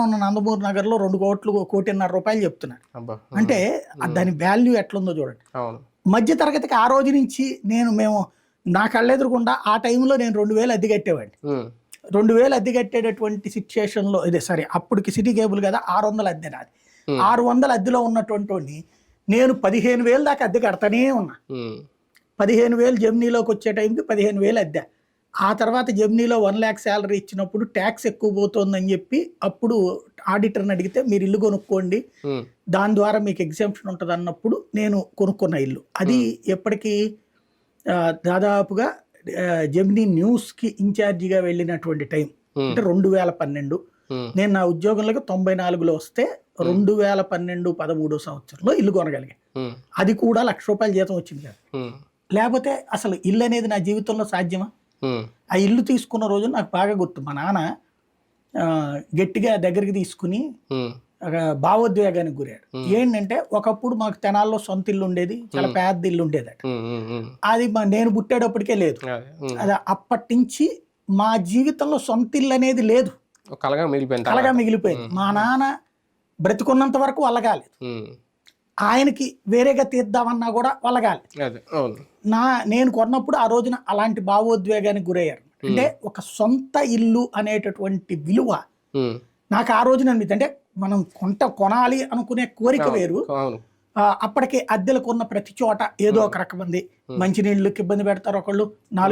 ఉన్న నందమూరి నగర్లో 2 కోట్లు, 1,50,00,000 రూపాయలు చెప్తున్నాడు. అబ్బా! అంటే దాని వాల్యూ ఎట్లుందో చూడండి. అవును. మధ్య తరగతికి ఆ రోజు నుంచి మేము నా కళ్ళెదురుగుండా ఆ టైంలో నేను 2,000 అద్దె కట్టేవాడిని. 2,000 అద్దె కట్టేటటువంటి సిచ్యుయేషన్లో అప్పటికి సిటీ కేబుల్ కదా, 600 అద్దె నాది. 600 అద్దెలో ఉన్నటువంటి నేను 15,000 దాకా అద్దె కడతానే ఉన్నా. 15,000 జెమినీలోకి వచ్చే టైంకి 15,000 అద్దె. ఆ తర్వాత జెమినీలో 1,00,000 శాలరీ ఇచ్చినప్పుడు ట్యాక్స్ ఎక్కువ పోతుందని చెప్పి అప్పుడు ఆడిటర్ని అడిగితే మీరు ఇల్లు కొనుక్కోండి, దాని ద్వారా మీకు ఎగ్జామ్షన్ ఉంటుంది అన్నప్పుడు నేను కొనుక్కున్న ఇల్లు. అది ఎప్పటికీ దాదాపుగా జెమినీ న్యూస్కి ఇన్ఛార్జిగా వెళ్ళినటువంటి టైం అంటే 2012. నేను నా ఉద్యోగంలోకి 94లో వస్తే 2012-13 సంవత్సరంలో ఇల్లు కొనగలిగా. అది కూడా ₹1,00,000 జీతం వచ్చింది కదా. లేకపోతే అసలు ఇల్లు అనేది నా జీవితంలో సాధ్యమా? ఆ ఇల్లు తీసుకున్న రోజు నాకు బాగా గుర్తు. మా నాన్న గట్టిగా దగ్గరికి తీసుకుని భావోద్వేగానికి గురాడు. ఏంటంటే ఒకప్పుడు మాకు తెనాల్లో సొంత ఇల్లు ఉండేది, చాలా పెద్ద ఇల్లు ఉండేదట. అది నేను పుట్టేటప్పటికే లేదు. అది అప్పటి నుంచి మా జీవితంలో సొంత ఇల్లు అనేది లేదు, కలగా మిగిలిపోయింది. మా నాన్న బ్రతికున్నంత వరకు వల్లగాలేదు, ఆయనకి వేరేగా తీద్దామన్నా కూడా వల్లగాలేదు. నేను కొన్నప్పుడు ఆ రోజున అలాంటి భావోద్వేగానికి గురయ్యారు. అంటే ఒక సొంత ఇల్లు అనేటటువంటి విలువ నాకు ఆ రోజున అనిపించింది. అంటే మనం కొనాలి అనుకునే కోరిక వేరు. అప్పటికే అద్దెలు కొన్న ప్రతి చోట ఏదో ఒక రకమంది మంచినీళ్ళకి ఇబ్బంది పెడతారు, ఒకళ్ళు 4